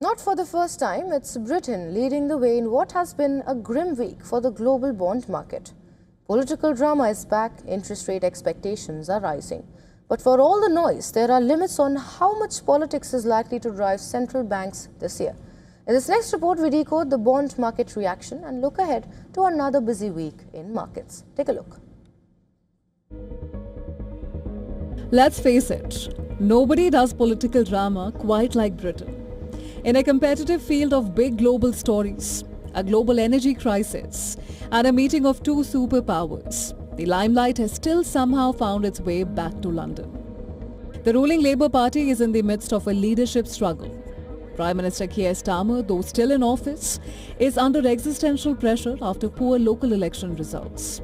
Not for the first time, it's Britain leading the way in what has been a grim week for the global bond market. Political drama is back, interest rate expectations are rising. But for all the noise, there are limits on how much politics is likely to drive central banks this year. In this next report, we decode the bond market reaction and look ahead to another busy week in markets. Take a look. Let's face it, nobody does political drama quite like Britain. In a competitive field of big global stories, a global energy crisis, and a meeting of two superpowers, the limelight has still somehow found its way back to London. The ruling Labour Party is in the midst of a leadership struggle. Prime Minister Keir Starmer, though still in office, is under existential pressure after poor local election results.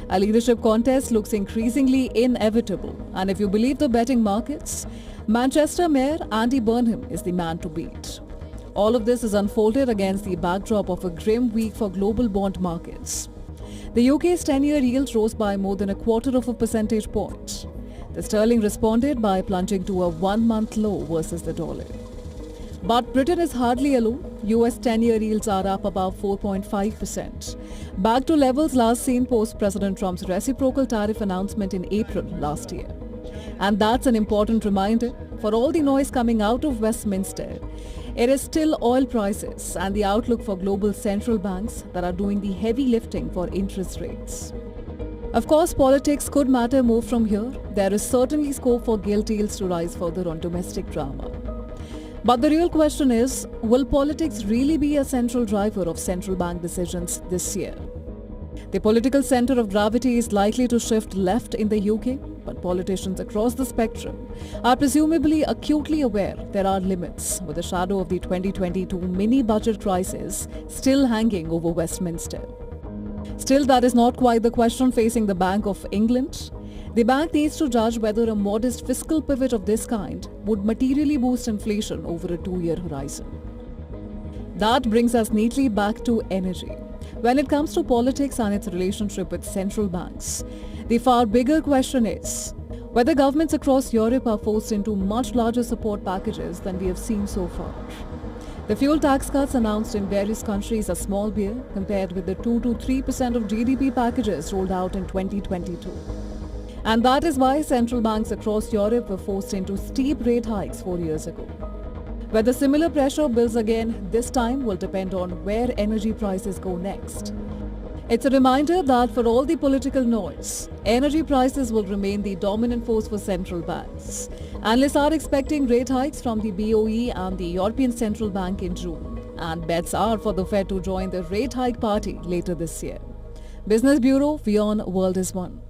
A leadership contest looks increasingly inevitable, and if you believe the betting markets, Manchester Mayor Andy Burnham is the man to beat. All of this is unfolded against the backdrop of a grim week for global bond markets. The UK's 10-year yield rose by more than 1/4 percentage point. The sterling responded by plunging to a one-month low versus the dollar. But Britain is hardly alone. US 10-year yields are up about 4.5%, back to levels last seen post-President Trump's reciprocal tariff announcement in April last year. And that's an important reminder. For all the noise coming out of Westminster, it is still oil prices and the outlook for global central banks that are doing the heavy lifting for interest rates. Of course, politics could matter more from here. There is certainly scope for gilt yields to rise further on domestic drama. But the real question is, will politics really be a central driver of central bank decisions this year? The political center of gravity is likely to shift left in the UK, but politicians across the spectrum are presumably acutely aware there are limits, with the shadow of the 2022 mini-budget crisis still hanging over Westminster. Still, that is not quite the question facing the Bank of England. The bank needs to judge whether a modest fiscal pivot of this kind would materially boost inflation over a 2-year horizon. That brings us neatly back to energy. When it comes to politics and its relationship with central banks, the far bigger question is whether governments across Europe are forced into much larger support packages than we have seen so far. The fuel tax cuts announced in various countries are small beer compared with the 2 to 3% of GDP packages rolled out in 2022. And that is why central banks across Europe were forced into steep rate hikes 4 years ago. Whether similar pressure builds again this time will depend on where energy prices go next. It's a reminder that for all the political noise, energy prices will remain the dominant force for central banks. Analysts are expecting rate hikes from the BOE and the European Central Bank in June, and bets are for the Fed to join the rate hike party later this year. Business Bureau, WION World is One.